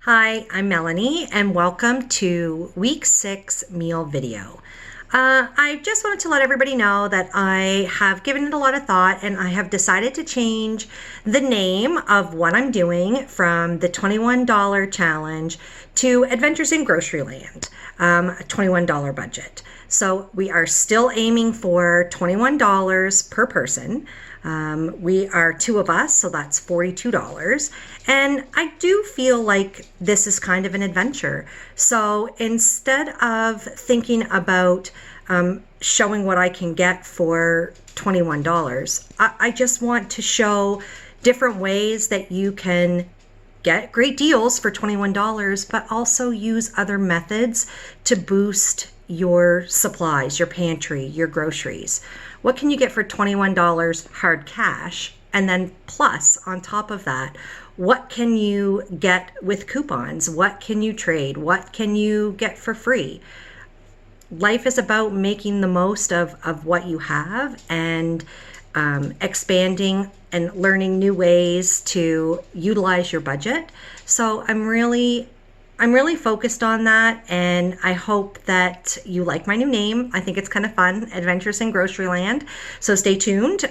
Hi, I'm Melanie, and welcome to week 6 meal video. I just wanted to let everybody know that I have given it a lot of thought and I have decided to change the name of what I'm doing from the $21 challenge to Adventures in Groceryland, a $21 budget. So we are still aiming for $21 per person. We are two of us, so that's $42. And I do feel like this is kind of an adventure. So instead of thinking about showing what I can get for $21, I just want to show different ways that you can get great deals for $21, but also use other methods to boost your supplies, your pantry, your groceries. What can you get for $21 hard cash? And then plus, on top of that, what can you get with coupons? What can you trade? What can you get for free? Life is about making the most of what you have and expanding and learning new ways to utilize your budget. So I'm really focused on that, and I hope that you like my new name. I think it's kind of fun, Adventures in Groceryland. So stay tuned.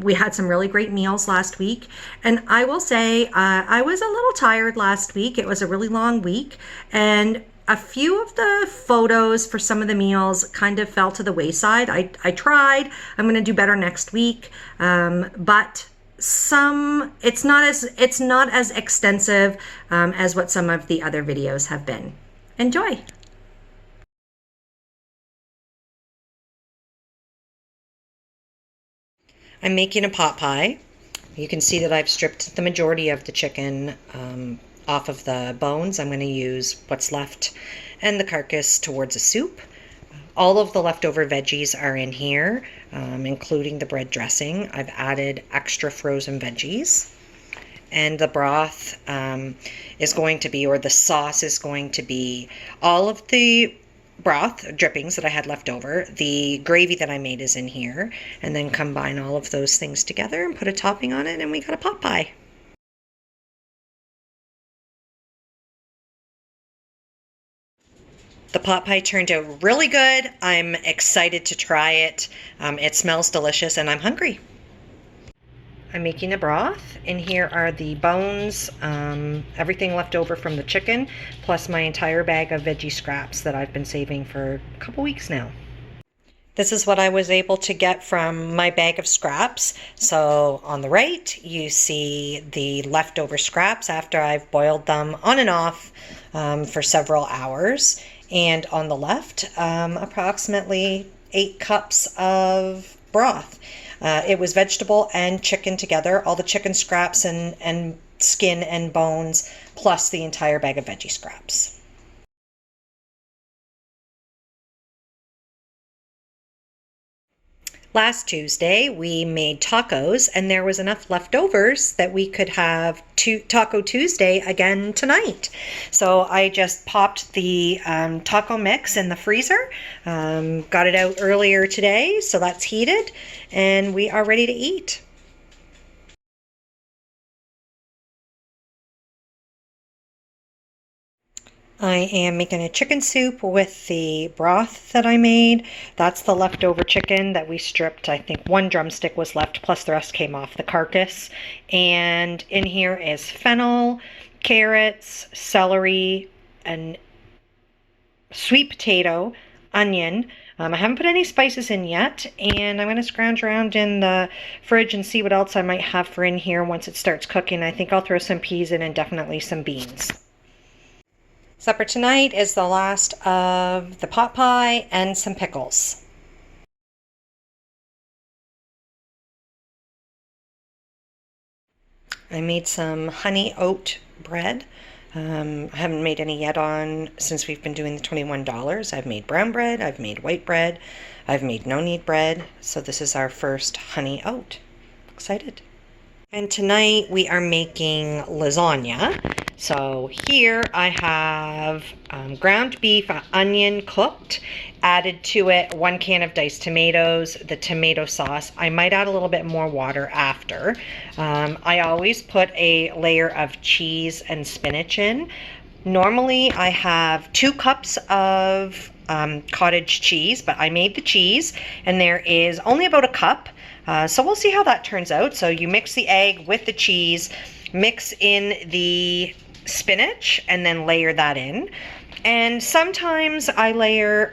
We had some really great meals last week, and I will say I was a little tired last week. It was a really long week, and a few of the photos for some of the meals kind of fell to the wayside. I tried. I'm going to do better next week, but it's not as extensive as what some of the other videos have been. Enjoy. I'm making a pot pie. You can see that I've stripped the majority of the chicken off of the bones. I'm going to use what's left and the carcass towards a soup. All of the leftover veggies are in here, including the bread dressing. I've added extra frozen veggies. And the broth is going to be, or the sauce is going to be, all of the broth drippings that I had left over. The gravy that I made is in here. And then combine all of those things together and put a topping on it, and we got a pot pie. The pot pie turned out really good. I'm excited to try it. It smells delicious and I'm hungry. I'm making a broth. In here are the bones, everything left over from the chicken, plus my entire bag of veggie scraps that I've been saving for a couple weeks now. This is what I was able to get from my bag of scraps. So on the right, you see the leftover scraps after I've boiled them on and off for several hours. And on the left, approximately 8 cups of broth. It was vegetable and chicken together, all the chicken scraps and skin and bones, plus the entire bag of veggie scraps. Last Tuesday, we made tacos, and there was enough leftovers that we could have Taco Tuesday again tonight. So I just popped the taco mix in the freezer, got it out earlier today, so that's heated, and we are ready to eat. I am making a chicken soup with the broth that I made. That's the leftover chicken that we stripped. I think 1 drumstick was left, plus the rest came off the carcass. And in here is fennel, carrots, celery, and sweet potato, onion. I haven't put any spices in yet, and I'm going to scrounge around in the fridge and see what else I might have for in here once it starts cooking. I think I'll throw some peas in and definitely some beans. Supper tonight is the last of the pot pie and some pickles. I made some honey oat bread. I haven't made any yet since we've been doing the $21. I've made brown bread, I've made white bread, I've made no-knead bread. So this is our first honey oat. Excited. And tonight we are making lasagna. So here I have ground beef, onion cooked, added to it 1 can of diced tomatoes, the tomato sauce. I might add a little bit more water after. I always put a layer of cheese and spinach in. Normally I have 2 cups of cottage cheese, but I made the cheese and there is only about a cup. So we'll see how that turns out. So you mix the egg with the cheese, mix in the spinach, and then layer that in. And sometimes I layer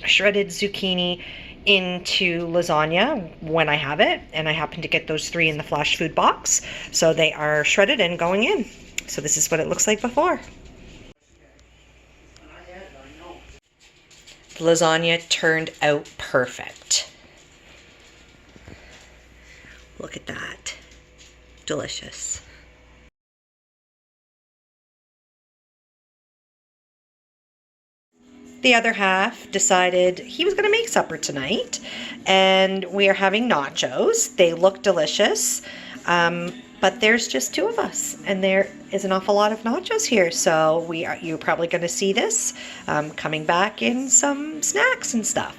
shredded zucchini into lasagna when I have it, and I happen to get those 3 in the flash food box. So they are shredded and going in. So this is what it looks like before. The lasagna turned out perfect. Look at that. Delicious. The other half decided he was going to make supper tonight, and we are having nachos. They look delicious, but there's just 2 of us, and there is an awful lot of nachos here, so you're probably going to see this coming back in some snacks and stuff.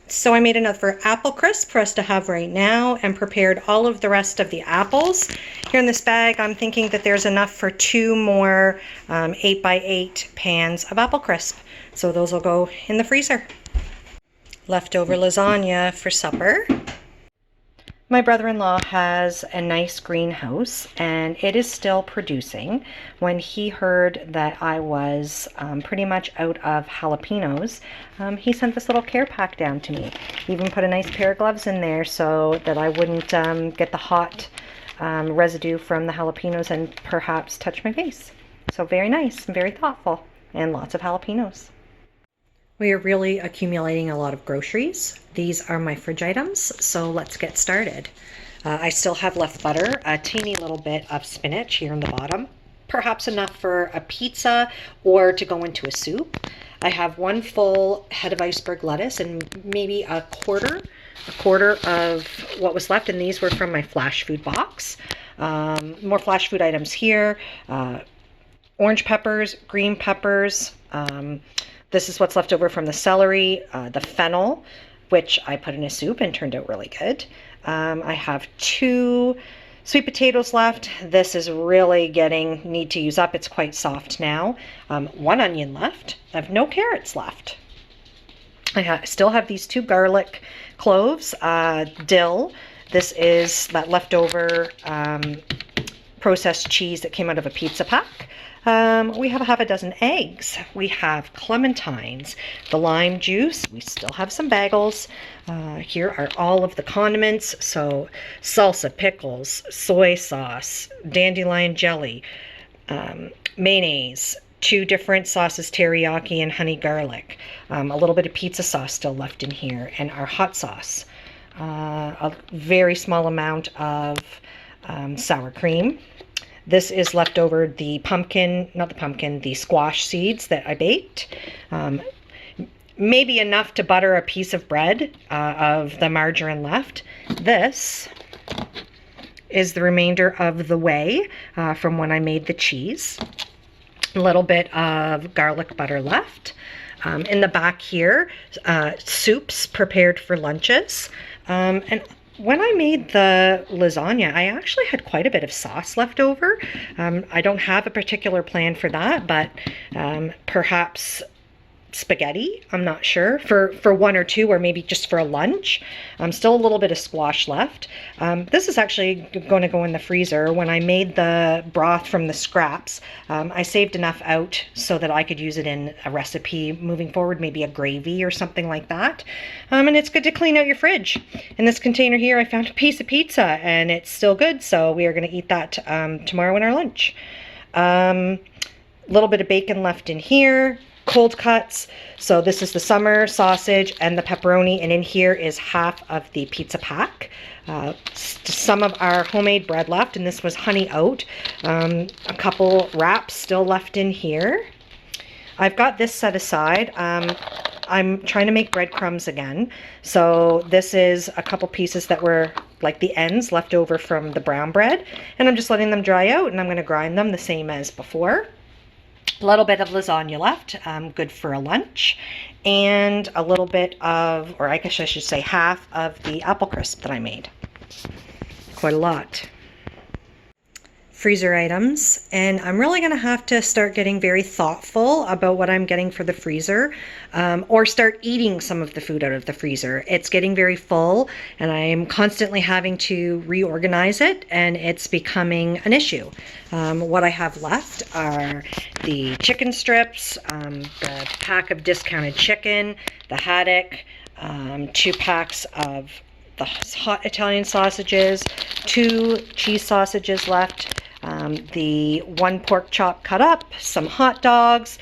So I made another apple crisp for us to have right now and prepared all of the rest of the apples. Here in this bag, I'm thinking that there's enough for 2 more 8x8 pans of apple crisp. So those will go in the freezer. Leftover lasagna for supper. My brother-in-law has a nice greenhouse and it is still producing. When he heard that I was pretty much out of jalapenos, he sent this little care pack down to me. He even put a nice pair of gloves in there so that I wouldn't get the hot residue from the jalapenos and perhaps touch my face. So very nice and very thoughtful, and lots of jalapenos. We are really accumulating a lot of groceries. These are my fridge items, so let's get started. I still have left butter, a teeny little bit of spinach here in the bottom, perhaps enough for a pizza or to go into a soup. I have 1 full head of iceberg lettuce and maybe a quarter of what was left, and these were from my flash food box. More flash food items here, orange peppers, green peppers, this is what's left over from the celery, the fennel, which I put in a soup and turned out really good. I have 2 sweet potatoes left. This is really need to use up. It's quite soft now. 1 onion left. I have no carrots left. I still have these 2 garlic cloves, dill. This is that leftover processed cheese that came out of a pizza pack. We have a half a dozen eggs. We have clementines, the lime juice. We still have some bagels. Here are all of the condiments. So salsa, pickles, soy sauce, dandelion jelly, mayonnaise, 2 different sauces, teriyaki and honey garlic. A little bit of pizza sauce still left in here, and our hot sauce. A very small amount of sour cream. This is leftover the squash seeds that I baked. Maybe enough to butter a piece of bread of the margarine left. This is the remainder of the whey from when I made the cheese. A little bit of garlic butter left. In the back here, soups prepared for lunches. And when I made the lasagna, I actually had quite a bit of sauce left over. I don't have a particular plan for that, but perhaps spaghetti, I'm not sure, for 1 or 2, or maybe just for a lunch. Still a little bit of squash left. This is actually going to go in the freezer. When I made the broth from the scraps, I saved enough out so that I could use it in a recipe moving forward, maybe a gravy or something like that. And it's good to clean out your fridge. In this container here, I found a piece of pizza and it's still good, so we are going to eat that tomorrow in our lunch. A little bit of bacon left in here. Cold cuts. So this is the summer sausage and the pepperoni, and in here is half of the pizza pack. Some of our homemade bread left, and this was honey oat. A couple wraps still left in here. I've got this set aside. I'm trying to make breadcrumbs again. So this is a couple pieces that were like the ends left over from the brown bread, and I'm just letting them dry out, and I'm going to grind them the same as before. A little bit of lasagna left, good for a lunch, and a little bit of, or I guess I should say half of the apple crisp that I made. quite a lot. Freezer items, and I'm really going to have to start getting very thoughtful about what I'm getting for the freezer, or start eating some of the food out of the freezer. It's getting very full and I'm constantly having to reorganize it, and it's becoming an issue. What I have left are the chicken strips, the pack of discounted chicken, the haddock, 2 packs of the hot Italian sausages, 2 cheese sausages left, the 1 pork chop cut up, some hot dogs,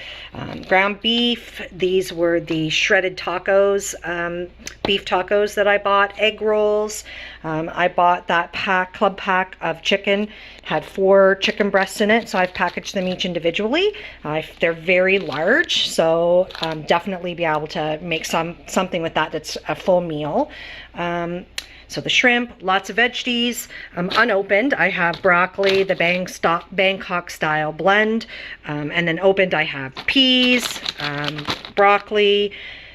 ground beef. These were the shredded tacos, beef tacos that I bought, egg rolls. I bought that club pack of chicken, had 4 chicken breasts in it, so I've packaged them each individually. They're very large, so definitely be able to make something with that that's a full meal. So the shrimp, lots of veggies, unopened. I have broccoli, the Bangkok style blend, and then opened I have peas, broccoli,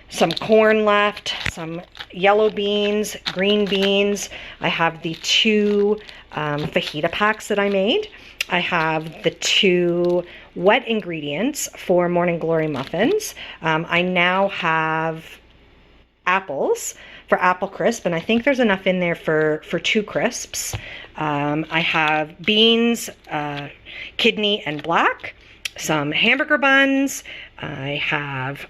some corn left, some yellow beans, green beans. I have the 2 fajita packs that I made. I have the 2 wet ingredients for Morning Glory muffins. I now have apples for apple crisp, and I think there's enough in there for 2 crisps. I have beans, kidney and black, some hamburger buns. I have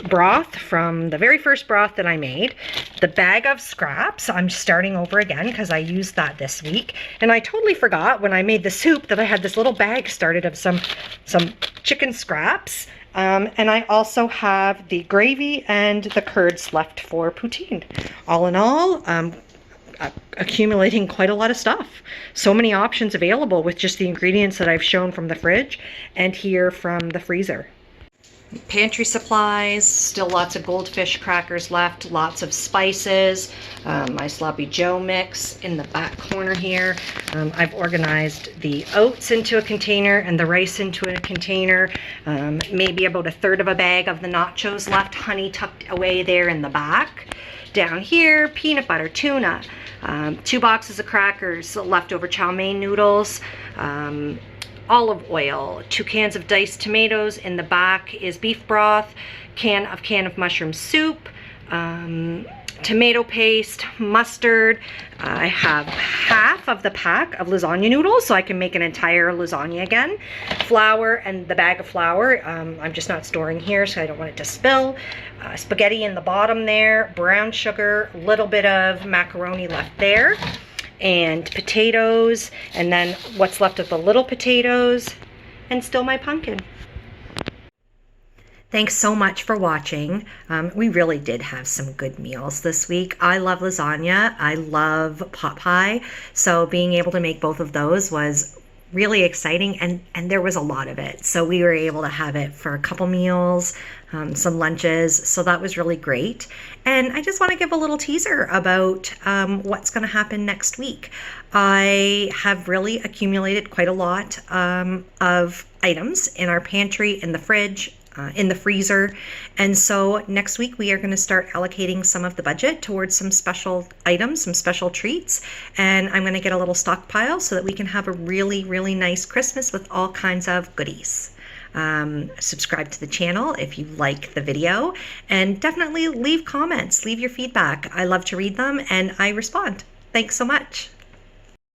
broth from the very first broth that I made, the bag of scraps. I'm starting over again because I used that this week, and I totally forgot when I made the soup that I had this little bag started of some chicken scraps. And I also have the gravy and the curds left for poutine. All in all, accumulating quite a lot of stuff. So many options available with just the ingredients that I've shown from the fridge and here from the freezer. Pantry supplies, still lots of goldfish crackers left, lots of spices, my sloppy joe mix in the back corner here. I've organized the oats into a container and the rice into a container. Maybe about 1/3 of a bag of the nachos left, honey tucked away there in the back. Down here, peanut butter, tuna, 2 boxes of crackers, leftover chow mein noodles, olive oil, 2 cans of diced tomatoes. In the back is beef broth, can of mushroom soup, tomato paste, mustard. I have half of the pack of lasagna noodles, so I can make an entire lasagna again. Flour and the bag of flour, I'm just not storing here, so I don't want it to spill. Spaghetti in the bottom there, brown sugar, a little bit of macaroni left there, and potatoes, and then what's left of the little potatoes, and still my pumpkin. Thanks so much for watching. We really did have some good meals this week. I love lasagna. I love pot pie. So being able to make both of those was really exciting, and there was a lot of it. So we were able to have it for a couple meals, some lunches. So that was really great. And I just want to give a little teaser about what's going to happen next week. I have really accumulated quite a lot of items in our pantry, in the fridge, in the freezer. And so next week we are going to start allocating some of the budget towards some special items, some special treats. And I'm going to get a little stockpile so that we can have a really, really nice Christmas with all kinds of goodies. Subscribe to the channel if you like the video, and definitely leave comments, leave your feedback. I love to read them and I respond. Thanks so much.